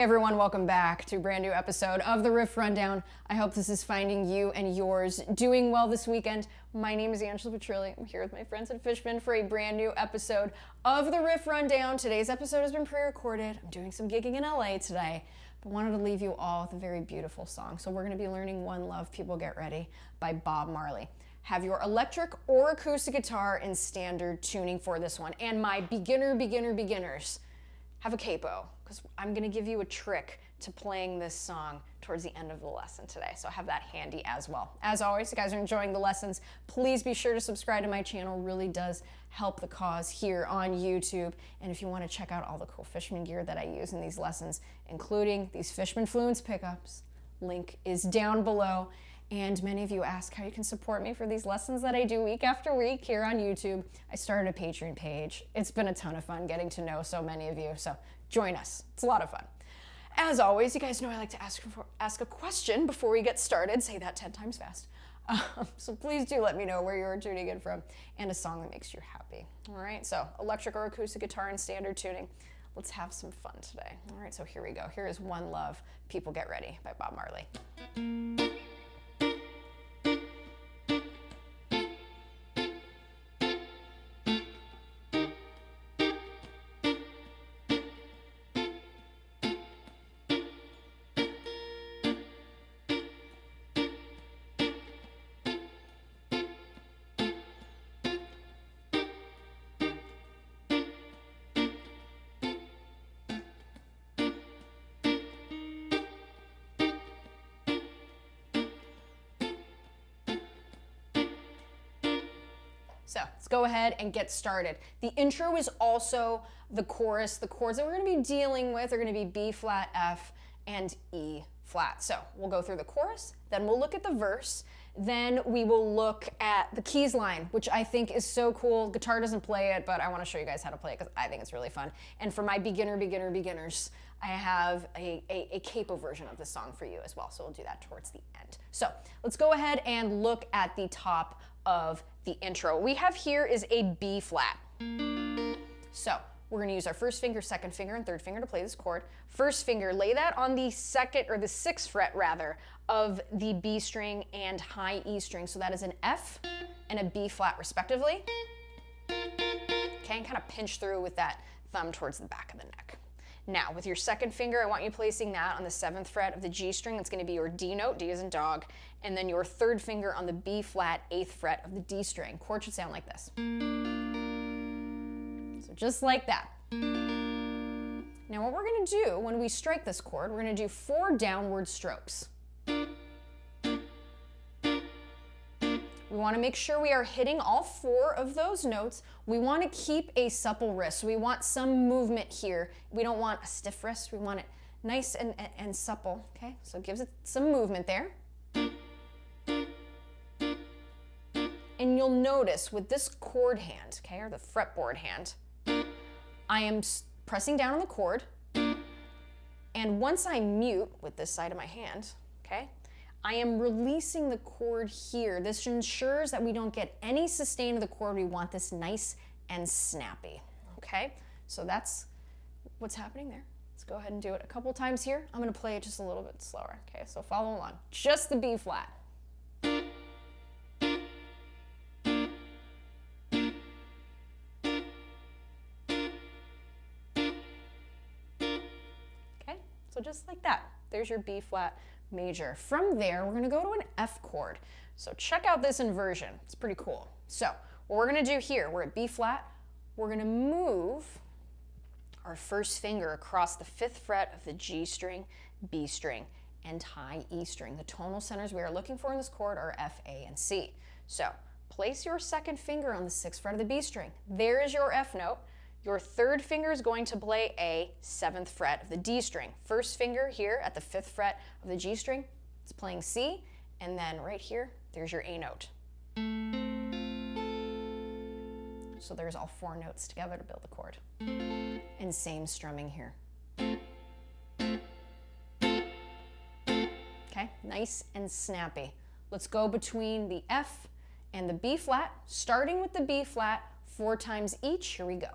Everyone, welcome back to a brand new episode of the Riff Rundown. I hope this is finding you and yours doing well this weekend. My name is Angela Petrilli. I'm here with my friends at Fishman for a brand new episode of the Riff Rundown. Today's episode has been pre-recorded. I'm doing some gigging in LA today, but wanted to leave you all with a very beautiful song. So we're going to be learning One Love, People Get Ready by Bob Marley. Have your electric or acoustic guitar in standard tuning for this one. And my beginners, have a capo, because I'm going to give you a trick to playing this song towards the end of the lesson today. So have that handy as well. As always, if you guys are enjoying the lessons, please be sure to subscribe to my channel. It really does help the cause here on YouTube. And if you want to check out all the cool Fishman gear that I use in these lessons, including these Fishman Fluence pickups, link is down below. And many of you ask how you can support me for these lessons that I do week after week here on YouTube. I started a Patreon page. It's been a ton of fun getting to know so many of you, so join us. It's a lot of fun. As always, you guys know I like to ask a question before we get started. Say that 10 times fast. So please do let me know where you're tuning in from and a song that makes you happy. All right, so electric or acoustic guitar in standard tuning. Let's have some fun today. All right, so here we go. Here is One Love, People Get Ready by Bob Marley. So let's go ahead and get started. The intro is also the chorus. The chords that we're going to be dealing with are going to be B flat, F, and E flat. So we'll go through the chorus, then we'll look at the verse, then we will look at the keys line, which I think is so cool. Guitar doesn't play it, but I want to show you guys how to play it because I think it's really fun. And for my beginners, I have a capo version of this song for you as well. So we'll do that towards the end. So let's go ahead and look at the top of the intro. What we have here is a B flat. So we're going to use our first finger, second finger, and third finger to play this chord. First finger, lay that on the second, or the sixth fret rather, of the B string and high E string. So that is an F and a B flat respectively. Okay, and kind of pinch through with that thumb towards the back of the neck. Now, with your second finger, I want you placing that on the 7th fret of the G string. That's going to be your D note, D as in dog, and then your third finger on the B flat 8th fret of the D string. Chord should sound like this. So just like that. Now what we're going to do when we strike this chord, we're going to do 4 downward strokes. We want to make sure we are hitting all 4 of those notes. We want to keep a supple wrist. So we want some movement here. We don't want a stiff wrist. We want it nice and supple. Okay, so it gives it some movement there. And you'll notice with this chord hand, okay, or the fretboard hand, I am pressing down on the chord. And once I mute with this side of my hand, okay, I am releasing the chord here. This ensures that we don't get any sustain of the chord. We want this nice and snappy, okay? So that's what's happening there. Let's go ahead and do it a couple times here. I'm gonna play it just a little bit slower, okay? So follow along. Just the B flat. Okay, so just like that. There's your B flat major. From there, we're going to go to an F chord. So check out this inversion. It's pretty cool. So what we're going to do here, we're at B flat. We're going to move our first finger across the 5th fret of the G string, B string, and high E string. The tonal centers we are looking for in this chord are F, A, and C. So place your second finger on the 6th fret of the B string. There is your F note. Your third finger is going to play a 7th fret of the D string. First finger here at the 5th fret of the G string, it's playing C, and then right here, there's your A note. So there's all 4 notes together to build the chord. And same strumming here. Okay, nice and snappy. Let's go between the F and the B flat, starting with the B flat 4 times each. Here we go.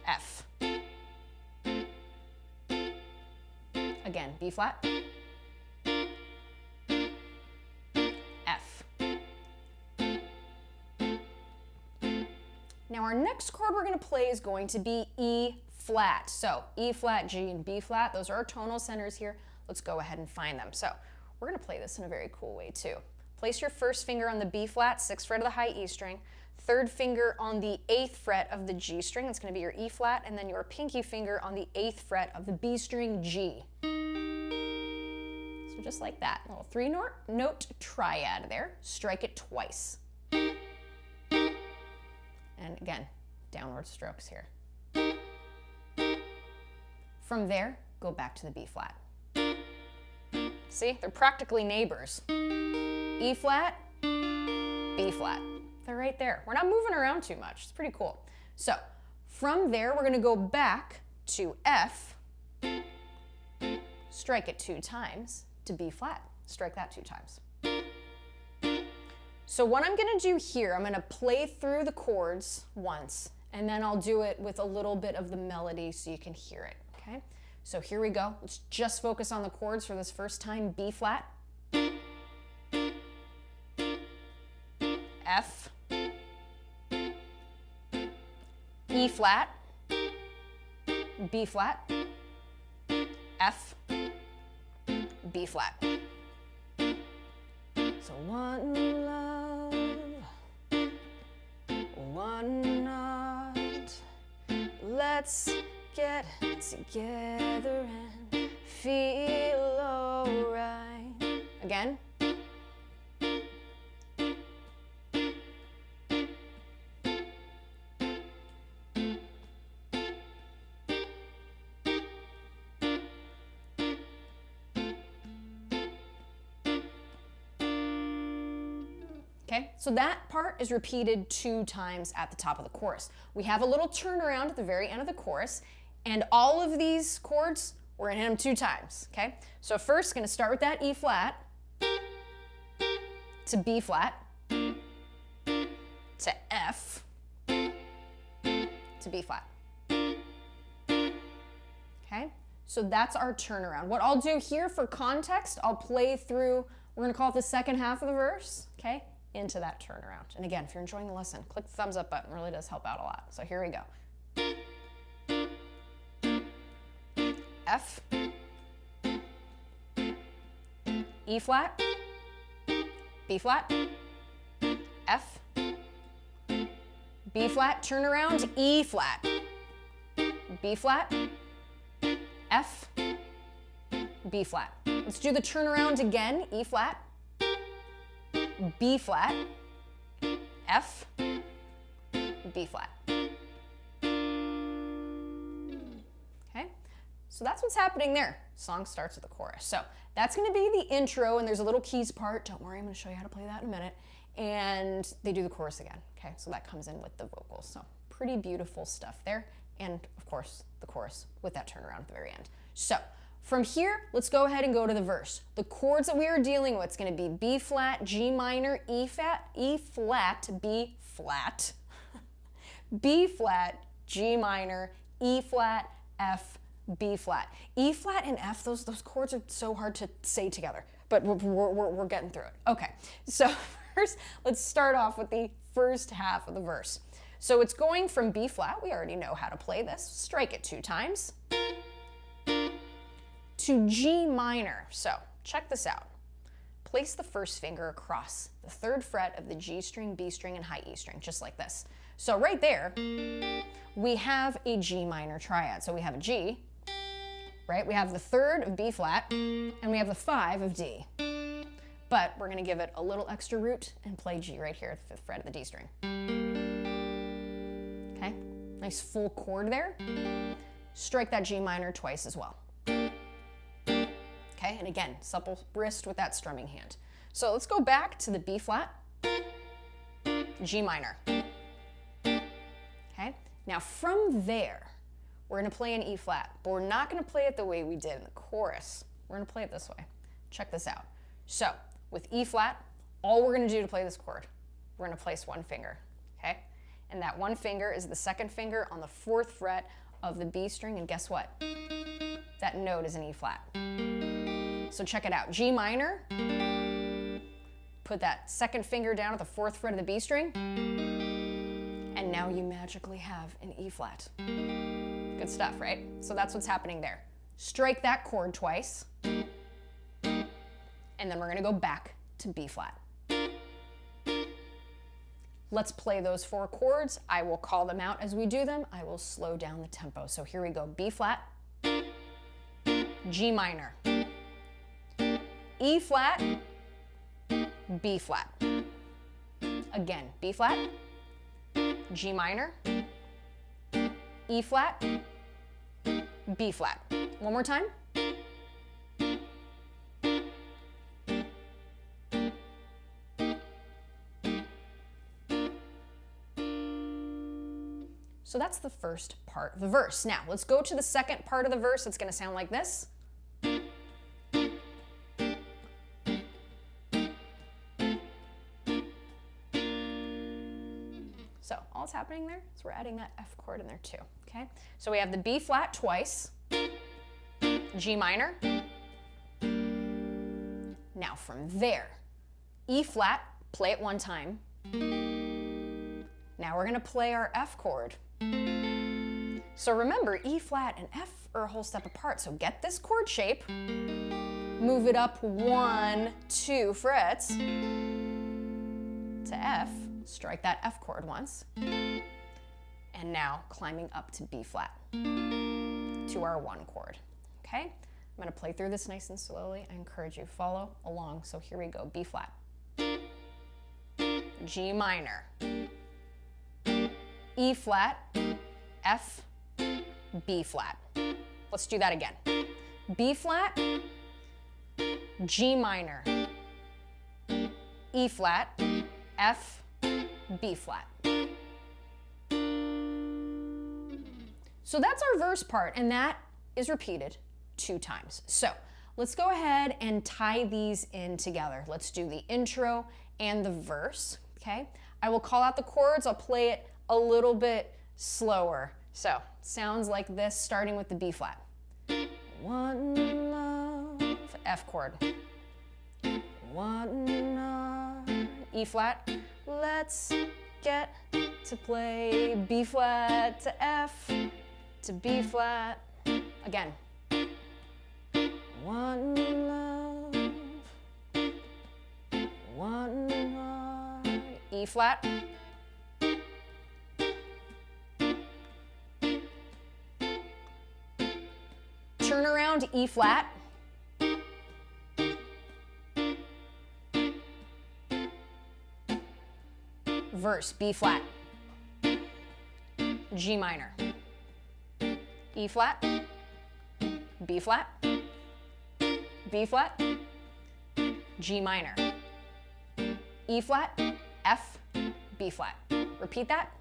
F. Again, B flat, F. Now our next chord we're going to play is going to be E flat. So E flat, G, and B flat, those are our tonal centers here. Let's go ahead and find them. So we're going to play this in a very cool way too. Place your first finger on the B flat, 6th fret of the high E string, third finger on the 8th fret of the G string, that's going to be your E flat, and then your pinky finger on the 8th fret of the B string G. So just like that, a little 3-note triad there. Strike it twice. And again, downward strokes here. From there, go back to the B flat. See, they're practically neighbors. E flat, B flat. They're right there. We're not moving around too much. It's pretty cool. So from there, we're going to go back to F, strike it 2 times, to B flat. Strike that 2 times. So what I'm going to do here, I'm going to play through the chords once, and then I'll do it with a little bit of the melody so you can hear it, okay? So here we go. Let's just focus on the chords for this first time. B flat, F, E flat, B flat, F, B flat. So one love, one not. Let's get together and feel alright. Again. Okay, so that part is repeated 2 times at the top of the chorus. We have a little turnaround at the very end of the chorus, and all of these chords, we're gonna hit them 2 times, okay? So first, gonna start with that E flat, to B flat, to F, to B flat. Okay, so that's our turnaround. What I'll do here for context, I'll play through, we're gonna call it the second half of the verse, okay? Into that turnaround. And again, if you're enjoying the lesson, click the thumbs up button. It really does help out a lot. So here we go. F, E flat, B flat, F, B flat, turn around, E flat, B flat, F, B flat. Let's do the turnaround again, E flat, B flat, F, B flat. Okay, so that's what's happening there. Song starts with the chorus. So that's going to be the intro, and there's a little keys part. Don't worry, I'm going to show you how to play that in a minute. And they do the chorus again. Okay, so that comes in with the vocals. So pretty beautiful stuff there. And of course, the chorus with that turnaround at the very end. So from here, let's go ahead and go to the verse. The chords that we are dealing with is going to be B flat, G minor, E flat, B flat, B flat, G minor, E flat, F, B flat. E flat and F, those chords are so hard to say together, but we're getting through it. Okay, so first, let's start off with the first half of the verse. So it's going from B flat, we already know how to play this, strike it 2 times, to G minor. So check this out. Place the first finger across the 3rd fret of the G string, B string, and high E string, just like this. So right there, we have a G minor triad. So we have a G, right? We have the 3rd of B flat, and we have the 5 of D. But we're gonna give it a little extra root and play G right here at the 5th fret of the D string. Okay, nice full chord there. Strike that G minor twice as well. Okay, and again, supple wrist with that strumming hand. So let's go back to the B flat, G minor. Okay, now from there, we're gonna play an E flat, but we're not gonna play it the way we did in the chorus. We're gonna play it this way. Check this out. So with E flat, all we're gonna do to play this chord, we're gonna place 1 finger, okay? And that 1 finger is the 2nd finger on the 4th fret of the B string, and guess what? that note is an E flat. So check it out, G minor, put that second finger down at the 4th fret of the B string, and now you magically have an E flat. Good stuff, right? So that's what's happening there. Strike that chord twice, and then we're gonna go back to B flat. Let's play those 4 chords. I will call them out as we do them. I will slow down the tempo. So here we go, B flat, G minor, E flat, B flat. Again, B flat, G minor, E flat, B flat. One more time. So that's the first part of the verse. Now, let's go to the second part of the verse. It's going to sound like this. So all that's happening there is we're adding that F chord in there too, okay? So we have the B flat twice, G minor. Now from there, E flat, play it one time. Now we're gonna play our F chord. So remember, E flat and F are a whole step apart, so get this chord shape, move it up 1, 2 frets to F, strike that F chord once, and now climbing up to B flat to our 1 chord, okay? I'm gonna play through this nice and slowly. I encourage you, follow along. So here we go, B flat, G minor, E flat, F, B flat. Let's do that again. B flat, G minor, E flat, F, B flat. So that's our verse part, and that is repeated 2 times. So let's go ahead and tie these in together. Let's do the intro and the verse, okay? I will call out the chords. I'll play it a little bit slower. So sounds like this, starting with the B flat. One love, F chord. One love, E flat. Let's get to play B flat to F to B flat. Again. One love, one love, E flat. Turn around to E flat. Verse, B flat, G minor, E flat, B flat, B flat, G minor, E flat, F, B flat. Repeat that.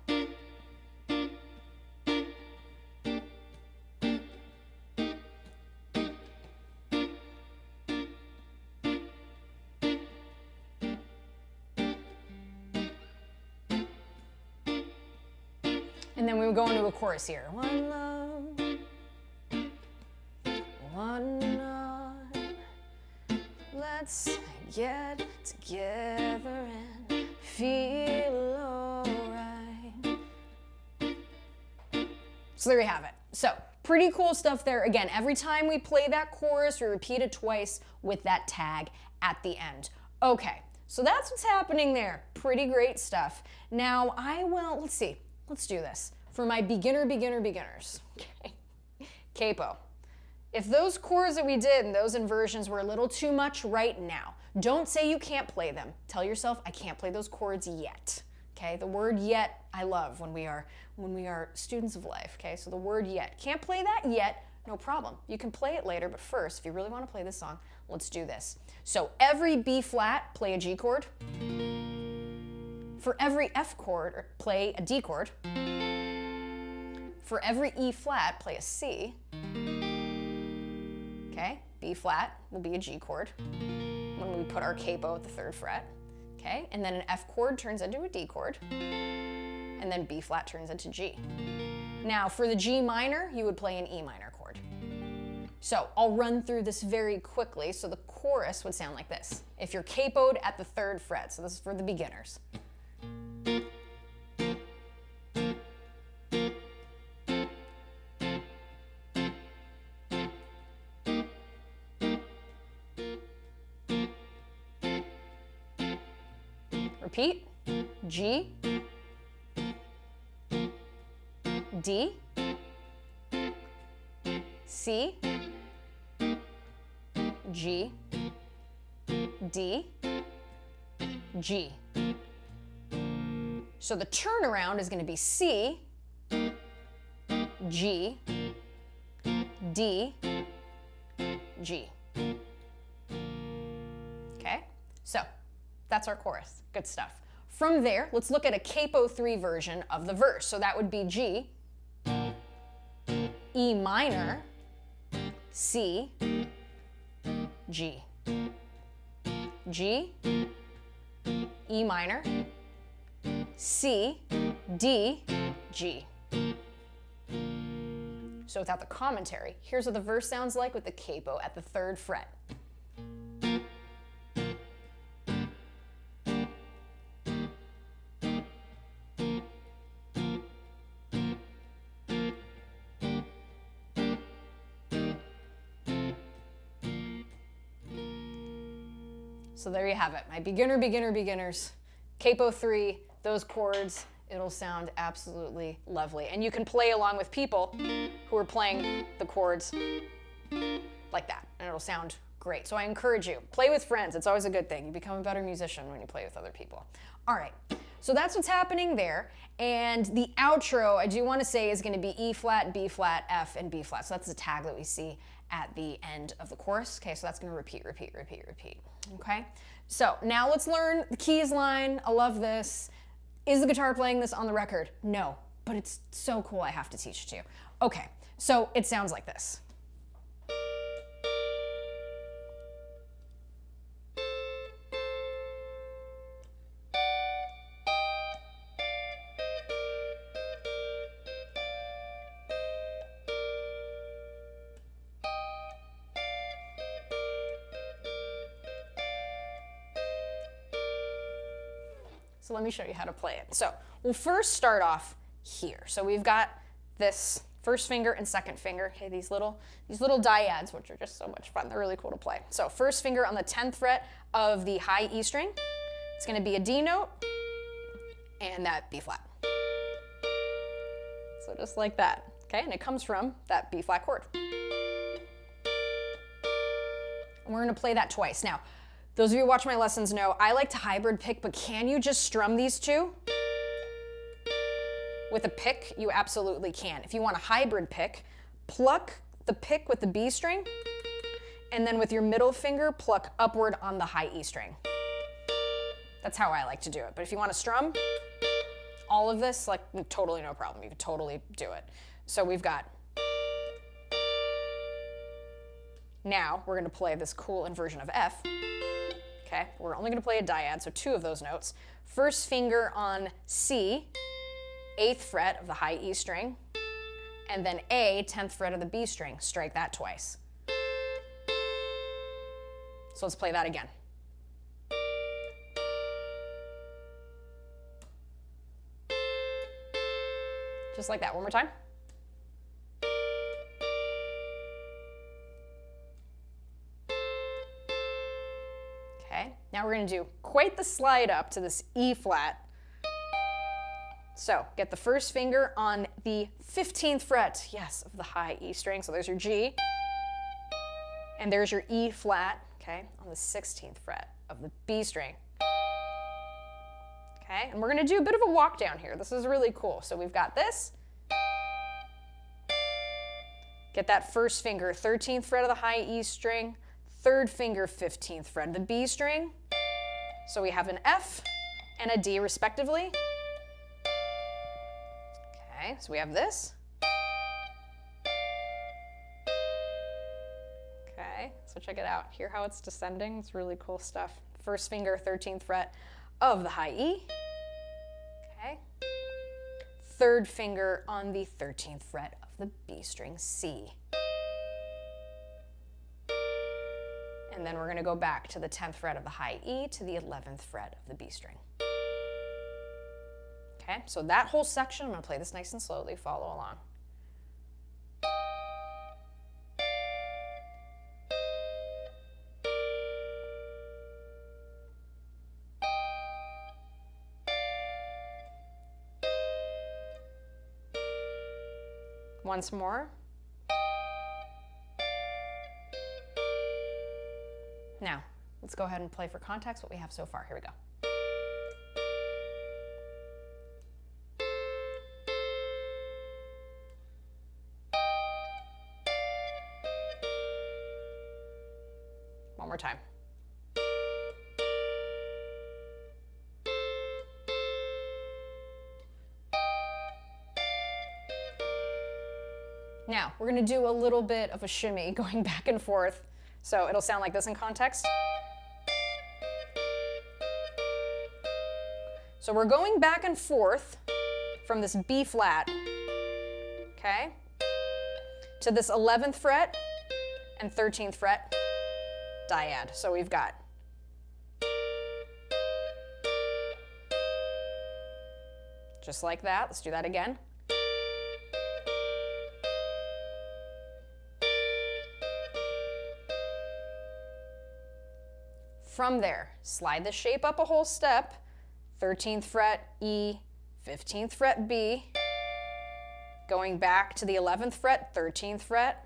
And then we would go into a chorus here. One love, one love, let's get together and feel alright. So there you have it. So pretty cool stuff there. Again, every time we play that chorus, we repeat it twice with that tag at the end. Okay, so that's what's happening there. Pretty great stuff. Now let's see. Let's do this. For my beginners, okay, capo. If those chords that we did and those inversions were a little too much right now, don't say you can't play them. Tell yourself, I can't play those chords yet, okay? The word yet, I love when we are students of life, okay? So the word yet. Can't play that yet, no problem. You can play it later, but first, if you really want to play this song, let's do this. So every B flat, play a G chord. For every F chord, play a D chord. For every E flat, play a C. Okay, B flat will be a G chord when we put our capo at the 3rd fret. Okay, and then an F chord turns into a D chord, and then B flat turns into G. Now for the G minor, you would play an E minor chord. So I'll run through this very quickly. So the chorus would sound like this. If you're capoed at the 3rd fret, so this is for the beginners. Repeat. G, D, C, G, D, G. So the turnaround is going to be C, G, D, G. Okay, so that's our chorus. Good stuff. From there, let's look at a capo 3 version of the verse. So that would be G, E minor, C, G. G, E minor, C, D, G. So without the commentary, here's what the verse sounds like with the capo at the 3rd fret. So there you have it, my beginners. Capo 3, those chords, it'll sound absolutely lovely. And you can play along with people who are playing the chords like that, and it'll sound great. So I encourage you, play with friends. It's always a good thing. You become a better musician when you play with other people. All right, so that's what's happening there. And the outro, I do want to say, is going to be E flat, B flat, F, and B flat. So that's the tag that we see at the end of the chorus. Okay, so that's going to repeat. Okay, so now let's learn the keys line. I love this. Is the guitar playing this on the record? No, but it's so cool I have to teach it to you. Okay, so it sounds like this. So let me show you how to play it. So we'll first start off here. So we've got this first finger and second finger. Okay, these little dyads, which are just so much fun. They're really cool to play. So first finger on the 10th fret of the high E string. It's going to be a D note and that B flat. So just like that. Okay, and it comes from that B flat chord. And we're going to play that twice. Now, those of you who watch my lessons know I like to hybrid pick, but can you just strum these two? With a pick, you absolutely can. If you want a hybrid pick, pluck the pick with the B string, and then with your middle finger, pluck upward on the high E string. That's how I like to do it. But if you want to strum all of this, like, totally no problem. You could totally do it. So we've got. Now we're going to play this cool inversion of F. Okay, we're only going to play a dyad, so 2 of those notes. First finger on C, 8th fret of the high E string, and then A, 10th fret of the B string. Strike that twice. So let's play that again. Just like that, one more time. Now we're going to do quite the slide up to this E flat. So get the first finger on the 15th fret, yes, of the high E string. So there's your G. And there's your E flat, okay, on the 16th fret of the B string. Okay, and we're going to do a bit of a walk down here. This is really cool. So we've got this. Get that first finger, 13th fret of the high E string. Third finger, 15th fret of the B string. So we have an F and a D respectively. Okay, so we have this. Okay, so check it out. Hear how it's descending? It's really cool stuff. First finger, 13th fret of the high E. Okay. Third finger on the 13th fret of the B string C. and then we're going to go back to the 10th fret of the high E to the 11th fret of the B string. Okay, so that whole section, I'm going to play this nice and slowly, follow along. Once more. Now, let's go ahead and play for context what we have so far. Here we go. One more time. Now, we're going to do a little bit of a shimmy going back and forth. So it'll sound like this in context. So we're going back and forth from this B flat, okay, to this 11th fret and 13th fret dyad. So we've got just like that. Let's do that again. From there, slide the shape up a whole step, 13th fret E, 15th fret B, going back to the 11th fret, 13th fret,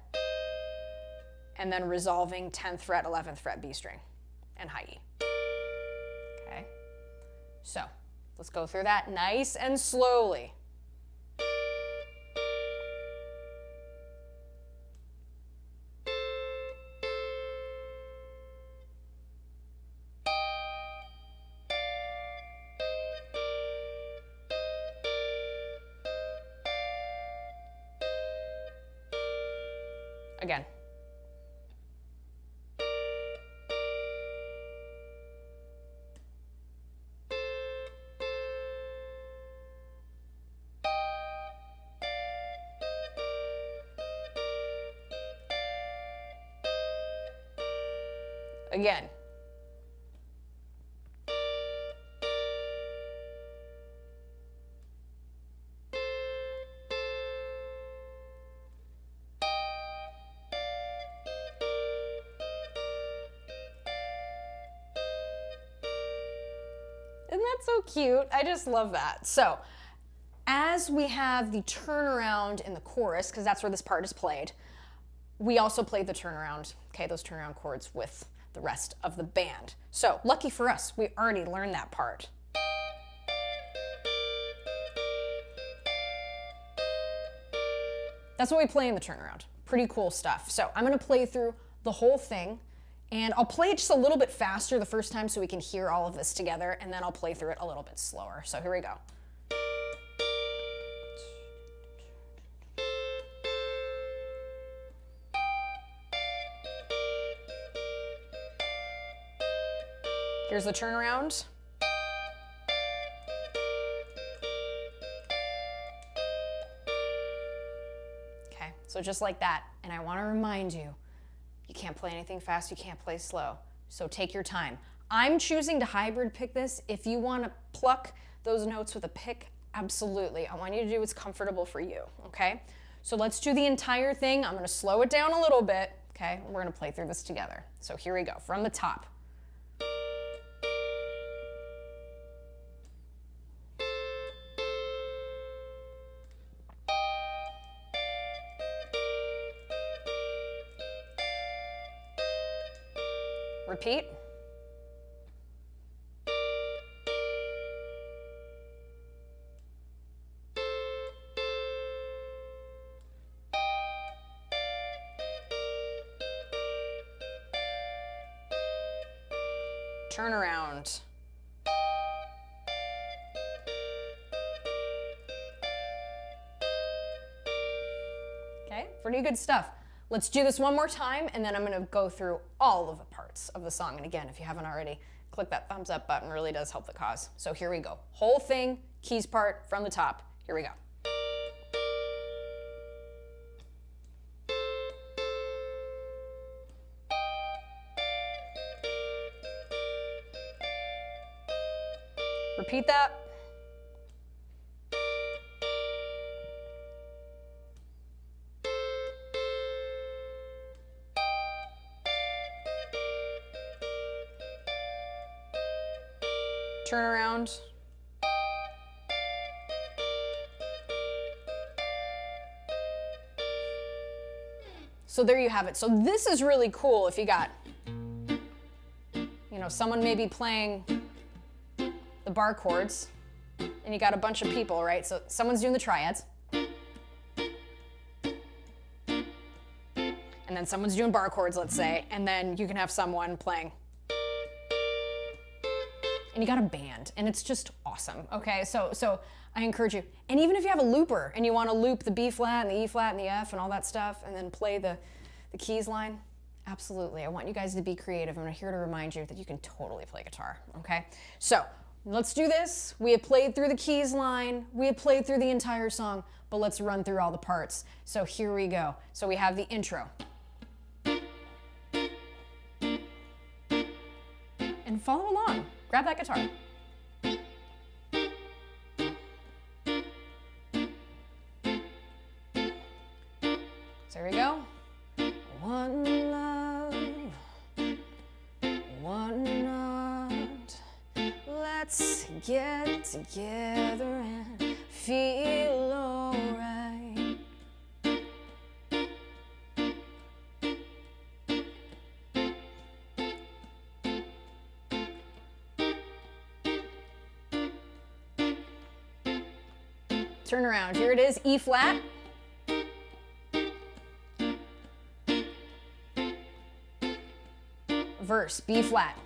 and then resolving 10th fret, 11th fret B string, and high E. Okay, so let's go through that nice and slowly. Again. Again. Isn't that so cute? I just love that. So, as we have the turnaround in the chorus, because that's where this part is played, we also played the turnaround, okay, those turnaround chords with the rest of the band. So, lucky for us, we already learned that part. That's what we play in the turnaround. Pretty cool stuff. So, I'm going to play through the whole thing. And I'll play it just a little bit faster the first time so we can hear all of this together, and then I'll play through it a little bit slower. So here we go. Here's the turnaround. Okay, so just like that. And I want to remind you, you can't play anything fast, you can't play slow. So take your time. I'm choosing to hybrid pick this. If you want to pluck those notes with a pick, absolutely. I want you to do what's comfortable for you, okay? So let's do the entire thing. I'm going to slow it down a little bit, okay? We're going to play through this together. So here we go, from the top. Repeat. Turn around. Okay, pretty good stuff. Let's do this one more time, and then I'm going to go through all of the parts of the song. And again, if you haven't already, click that thumbs up button. Really does help the cause. So here we go. Whole thing, keys part from the top. Here we go. Repeat that. Turn around. So there you have it. So this is really cool if you got, someone maybe playing the bar chords and you got a bunch of people, right? So someone's doing the triads. And then someone's doing bar chords, let's say, and then you can have someone playing. And you got a band, and it's just awesome, okay? So I encourage you. And even if you have a looper and you want to loop the B flat and the E flat and the F and all that stuff and then play the keys line, absolutely. I want you guys to be creative. I'm here to remind you that you can totally play guitar, okay? So let's do this. We have played through the keys line. We have played through the entire song, but let's run through all the parts. So here we go. So we have the intro. And follow along. Grab that guitar. So there we go. One love, one not. Let's get together and feel alright. Turn around. Here it is, E flat. Verse, B flat.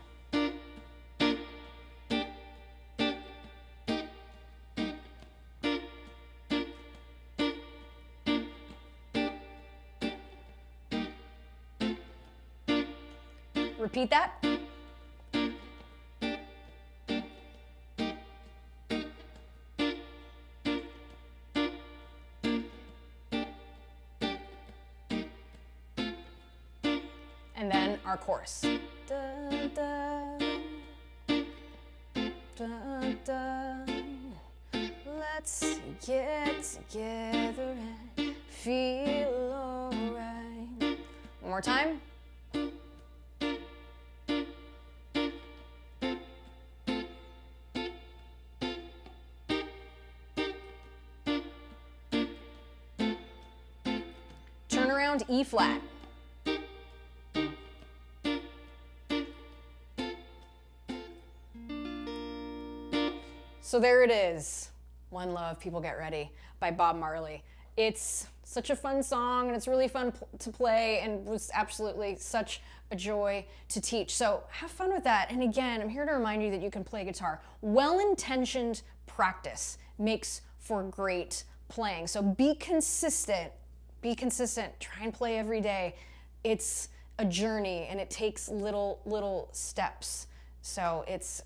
Repeat that. And then our chorus. Da, da, da, da. Let's get together and feel alright. One more time. Turn around, E flat. So there it is, One Love, People Get Ready by Bob Marley. It's such a fun song and it's really fun to play and was absolutely such a joy to teach. So have fun with that. And again, I'm here to remind you that you can play guitar. Well-intentioned practice makes for great playing. So be consistent, try and play every day. It's a journey and it takes little steps. So it's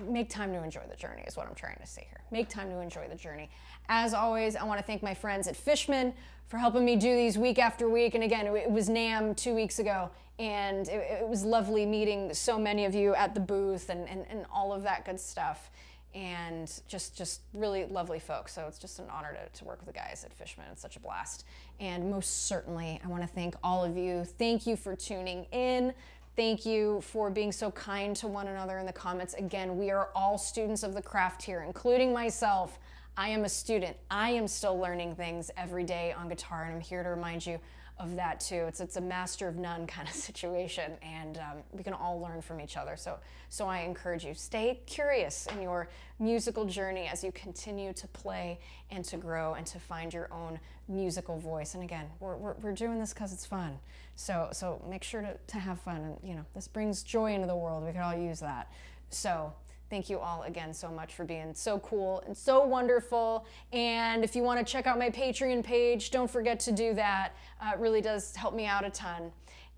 make time to enjoy the journey is what I'm trying to say here. Make time to enjoy the journey. As always, I want to thank my friends at Fishman for helping me do these week after week. And again, it was NAMM 2 weeks ago, and it was lovely meeting so many of you at the booth and all of that good stuff. And just really lovely folks. So it's just an honor to work with the guys at Fishman. It's such a blast. And most certainly, I want to thank all of you. Thank you for tuning in. Thank you for being so kind to one another in the comments. Again, we are all students of the craft here, including myself. I am a student. I am still learning things every day on guitar, and I'm here to remind you of that too. It's a master of none kind of situation, and we can all learn from each other. So I encourage you, stay curious in your musical journey as you continue to play and to grow and to find your own musical voice. And again, we're doing this because it's fun. So make sure to have fun, and this brings joy into the world. We could all use that. So thank you all again so much for being so cool and so wonderful. And if you want to check out my Patreon page, don't forget to do that. It really does help me out a ton.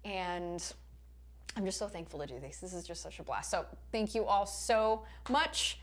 And I'm just so thankful to do this. This is just such a blast. So thank you all so much.